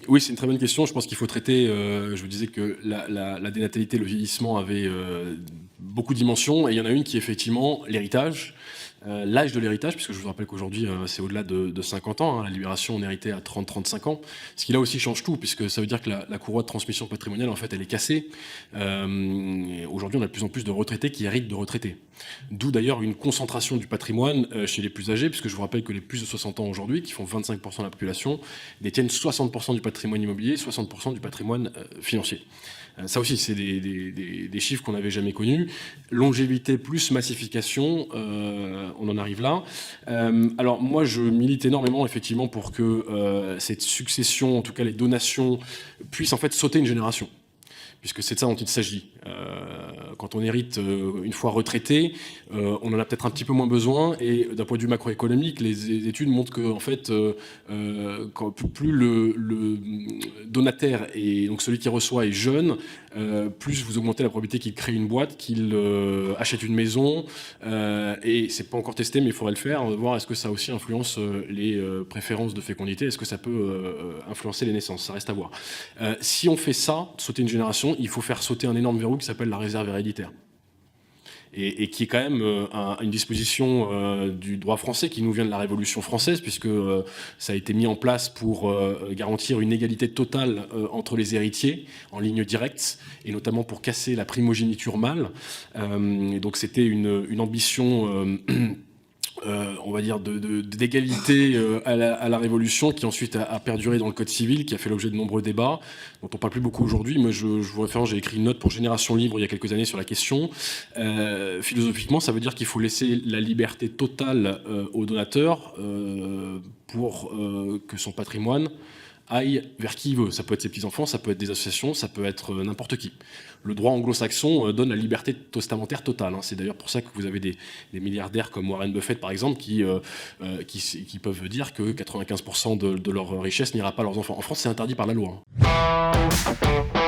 Oui, c'est une très bonne question. Je pense qu'il faut traiter, je vous disais que la dénatalité, le vieillissement avait beaucoup de dimensions, et il y en a une qui est effectivement l'héritage, l'âge de l'héritage, puisque je vous rappelle qu'aujourd'hui, c'est au-delà de 50 ans, hein. La Libération, on héritait à 30-35 ans, ce qui là aussi change tout, puisque ça veut dire que la courroie de transmission patrimoniale, en fait, elle est cassée. Aujourd'hui, on a de plus en plus de retraités qui héritent de retraités. D'où d'ailleurs une concentration du patrimoine chez les plus âgés, puisque je vous rappelle que les plus de 60 ans aujourd'hui, qui font 25% de la population, détiennent 60% du patrimoine immobilier, 60% du patrimoine financier. Ça aussi, c'est des chiffres qu'on n'avait jamais connus. Longévité plus massification, on en arrive là. Alors moi, je milite énormément effectivement pour que cette succession, en tout cas les donations, puissent en fait sauter une génération, puisque c'est de ça dont il s'agit. Quand on hérite une fois retraité, on en a peut-être un petit peu moins besoin, et d'un point de vue macroéconomique, les études montrent que en fait, plus le donataire, et donc celui qui reçoit, est jeune, plus vous augmentez la probabilité qu'il crée une boîte, qu'il achète une maison, et c'est pas encore testé, mais il faudrait le faire, voir est-ce que ça aussi influence les préférences de fécondité, est-ce que ça peut influencer les naissances, ça reste à voir. Si on fait ça, sauter une génération, il faut faire sauter un énorme verrou qui s'appelle la réserve héréditaire. Et qui est quand même une disposition du droit français qui nous vient de la Révolution française, puisque ça a été mis en place pour garantir une égalité totale entre les héritiers en ligne directe, et notamment pour casser la primogéniture mâle. Et donc c'était une ambition on va dire d'égalité à la Révolution, qui ensuite a perduré dans le Code civil, qui a fait l'objet de nombreux débats, dont on parle plus beaucoup aujourd'hui. Mais je vous réfère, j'ai écrit une note pour Génération Libre il y a quelques années sur la question. Philosophiquement, ça veut dire qu'il faut laisser la liberté totale au donateur pour que son patrimoine aille vers qui il veut. Ça peut être ses petits-enfants, ça peut être des associations, ça peut être n'importe qui. Le droit anglo-saxon donne la liberté testamentaire totale, hein. C'est d'ailleurs pour ça que vous avez des milliardaires comme Warren Buffett, par exemple, qui peuvent dire que 95% de leur richesse n'ira pas à leurs enfants. En France, c'est interdit par la loi, hein.